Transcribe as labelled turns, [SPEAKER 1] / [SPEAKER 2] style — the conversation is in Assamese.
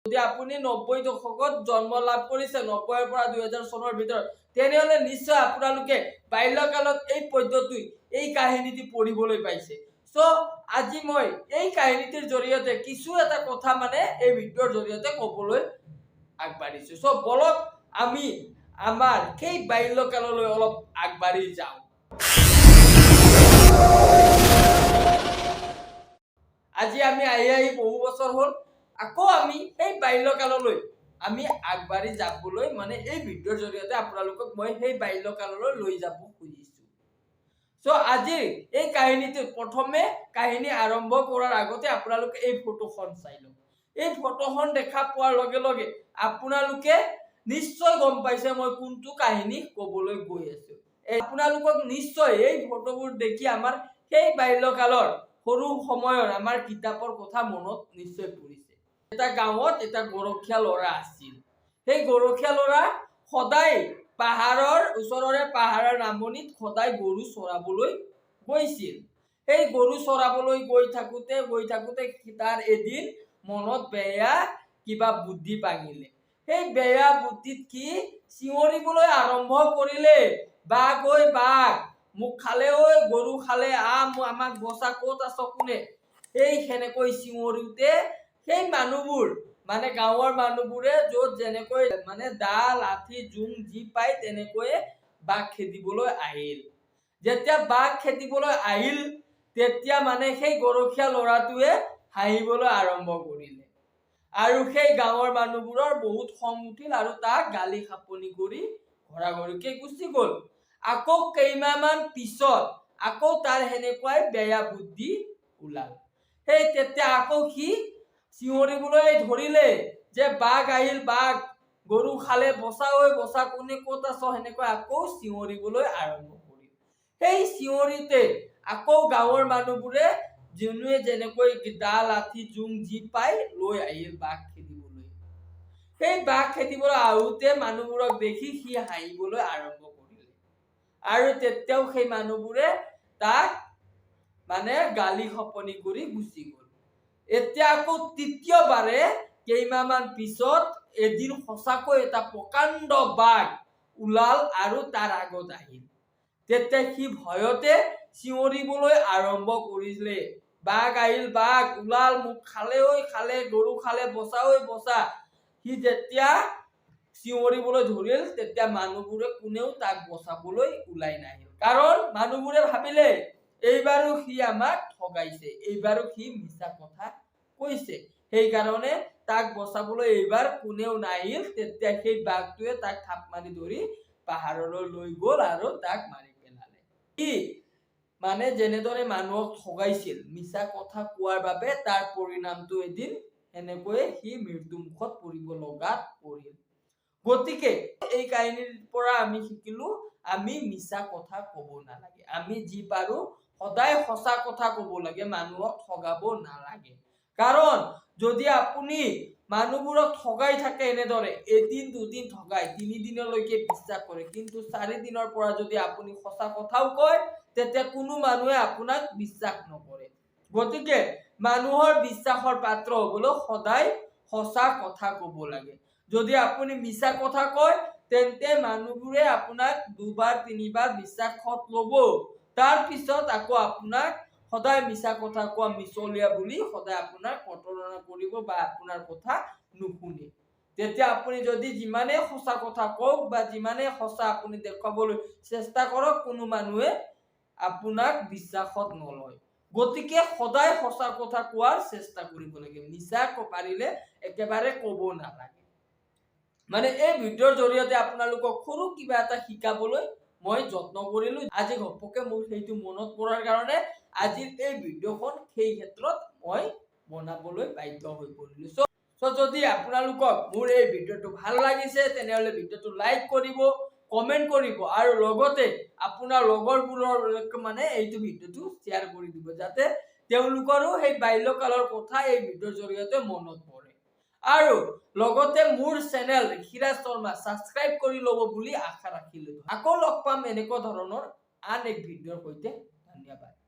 [SPEAKER 1] যদি আপুনি 90 দশকত জন্ম লাভ কৰিছে 90 পৰা 2000 চনৰ ভিতৰত তেনেহলে নিশ্চয় আপোনালোকে বাল্যকালত এই পদ্ধতি এই কাহিনীটি পঢ়িবলৈ পাইছে সো আজি মই এই কাহিনীটিৰ জৰিয়তে কিছু এটা কথা মানে এই ভিডিঅ'ৰ জৰিয়তে ক'বলৈ আগবাঢ়িছো সো বলক আমি আমাৰ সেই বাল্যকাললৈ অলপ আগবাঢ়ি যাওঁ আজি আমি আহি বহু বছৰ হ'ল আকৌ আমি এই বাল্যকাললৈ আমি আগবাঢ়ি যাবলৈ মানে এই ভিডিঅ'ৰ জৰিয়তে আপোনালোকক মই সেই বাল্যকাললৈ লৈ যাব খুজিছো সো আজি এই কাহিনীটো প্ৰথমে কাহিনী আৰম্ভ কৰাৰ আগতে আপোনালোকে এই ফটোখন চাই লওক এই ফটোখন দেখা পোৱাৰ লগে লগে আপোনালোকে নিশ্চয় গম পাইছে মই কোনটো কাহিনী ক'বলৈ গৈ আছো আপোনালোকক নিশ্চয় এই ফটোবোৰ দেখি আমাৰ সেই বাল্যকালৰ সৰু সময়ৰ আমাৰ কিতাপৰ কথা মনত নিশ্চয় পৰিছে এটা গাঁৱত এটা গৰখীয়া ল'ৰা আছিল সেই গৰখীয়া ল'ৰা সদায় পাহাৰৰ ওচৰৰে পাহাৰৰ নামনিত সদায় গৰু চৰাবলৈ গৈছিল সেই গৰু চৰাবলৈ গৈ থাকোতে তাৰ এদিন মনত বেয়া কিবা বুদ্ধি পাঙিলে সেই বেয়া বুদ্ধিত কি চিঞৰিবলৈ আৰম্ভ কৰিলে বাঘ ঐ বাঘ মোক খালে ঐ গৰু খালে আমাক বচা ক'ত আছ কোনে এই হেনেকৈ চিঞৰোতে সেই মানুহবোৰ মানে গাঁৱৰ মানুহবোৰে য'ত যেনেকৈ মানে দা লাঠি জুং যি পায় তেনেকৈ বাঘ খেদিবলৈ আহিল যেতিয়া বাঘ খেদিবলৈ আহিল তেতিয়া মানে সেই গৰখীয়া ল'ৰাটোৱে হাঁহিবলৈ আৰম্ভ কৰিলে আৰু সেই গাঁৱৰ মানুহবোৰৰ বহুত খং উঠিল আৰু তাক গালি খাপনি কৰি ঘৰাঘৰিকৈ গুচি গ'ল আকৌ কেইমাহমান পিছত আকৌ তাৰ হেনেকৈ বেয়া বুদ্ধি ওলাল সেই তেতিয়া আকৌ সি চিঞৰিবলৈ ধৰিলে যে বাঘ আহিল বাঘ গৰু খালে বচা ঐ বচা কোনে ক'ত আছ হেনেকৈ আকৌ চিঞৰিবলৈ আৰম্ভ কৰিল সেই চিঞৰিতে আকৌ গাঁৱৰ মানুহবোৰে যোনে যেনেকৈ দা লাঠি জুং যি পায় লৈ আহিল বাঘ খেদিবলৈ সেই বাঘ খেদিবলৈ আহোতে মানুহবোৰক দেখি সি হাঁহিবলৈ আৰম্ভ কৰিলে আৰু তেতিয়াও সেই মানুহবোৰে তাক মানে গালি খপনি কৰি গুচি গ'ল এতিয়া আকৌ তৃতীয়বাৰে কেইমাহমান পিছত এদিন সঁচাকৈ এটা প্ৰকাণ্ড বাঘ ওলাল আৰু তাৰ আগত আহিল তেতিয়া সি ভয়তে চিঞৰিবলৈ আৰম্ভ কৰিলে বাঘ আহিল বাঘ ওলাল মোক খালে ঐ খালে গৰু খালে বচা ঐ বচা সি যেতিয়া চিঞৰিবলৈ ধৰিল তেতিয়া মানুহবোৰে কোনেও তাক বচাবলৈ ওলাই নাহিল কাৰণ মানুহবোৰে ভাবিলে এইবাৰো সি আমাক ঠগাইছে এইবাৰো সি মিছা কথা কৈছে সেই কাৰণে তাক বচাবলৈ এইবাৰ কোনেও নাহিল তেতিয়া সেই বাঘটোৱে তাক থাপ মাৰি ধৰি পাহাৰলৈ লৈ গ'ল আৰু তাক মাৰি পেলালে কি মানে যেনেদৰে মানুহক ঠগাইছিল মিছা কথা কোৱাৰ বাবে তাৰ পৰিণামটো এদিন এনেকৈ সি মৃত্যুমুখত পৰিব লগাত পৰিল গতিকে এই কাহিনীৰ পৰা আমি শিকিলো আমি মিছা কথা ক'ব নালাগে আমি যি পাৰো সদায় সঁচা কথা ক'ব লাগে মানুহক ঠগাব নালাগে কাৰণ যদি আপুনি মানুহবোৰক ঠগাই থাকে এনেদৰে এদিন দুদিন ঠগাই 3 দিনলৈকে বিশ্বাস কৰে কিন্তু 4 দিনৰ পৰা যদি আপুনি সঁচা কথাও কয় তেতিয়া কোনো মানুহে আপোনাক বিশ্বাস নকৰে গতিকে মানুহৰ বিশ্বাসৰ পাত্ৰ হ'বলৈ সদায় সঁচা কথা ক'ব লাগে যদি আপুনি মিছা কথা কয় তেন্তে মানুহবোৰে আপোনাক দুবাৰ তিনিবাৰ বিশ্বাসত ল'ব তাৰ পিছত আকৌ আপোনাক সদায় মিছা কথা কোৱা মিছলীয়া বুলি সদায় আপোনাক প্ৰতাৰণা কৰিব বা আপোনাৰ কথা নুশুনে তেতিয়া আপুনি যদি যিমানে সঁচা কথা কওক বা যিমানে সঁচা আপুনি দেখাবলৈ চেষ্টা কৰক কোনো মানুহে আপোনাক বিশ্বাসত নলয় গতিকে সদায় সঁচা কথা কোৱাৰ চেষ্টা কৰিব লাগে মিছা পাৰিলে একেবাৰে ক'ব নালাগে মানে এই ভিডিঅ'ৰ জৰিয়তে আপোনালোকক সৰু কিবা এটা শিকাবলৈ মই যত্ন কৰিলো আজি ঘপকে মোৰ সেইটো মনত পৰাৰ কাৰণে আজি এই ভিডিঅ'খন সেই ক্ষেত্ৰত মই বনাবলৈ বাধ্য হৈ পৰিলো সো যদি আপোনালোকক মোৰ এই ভিডিঅ'টো ভাল লাগিছে তেনেহলে ভিডিঅ'টো লাইক কৰিব কমেন্ট কৰিব আৰু লগতে আপোনাৰ লগৰবোৰৰ মানে এইটো ভিডিঅ'টো শেয়াৰ কৰি দিব যাতে তেওঁলোকৰো সেই বাল্যকালৰ কথা এই ভিডিঅ'ৰ জৰিয়তে মনত পৰে আৰু লগতে মোৰ চেনেল ৰিখিৰাজ শৰ্মা সাবস্ক্ৰাইব কৰি ল'ব বুলি আশা ৰাখিলো আকৌ লগ পাম এনেকুৱা ধৰণৰ আন এক ভিডিঅ'ৰ সৈতে ধন্যবাদ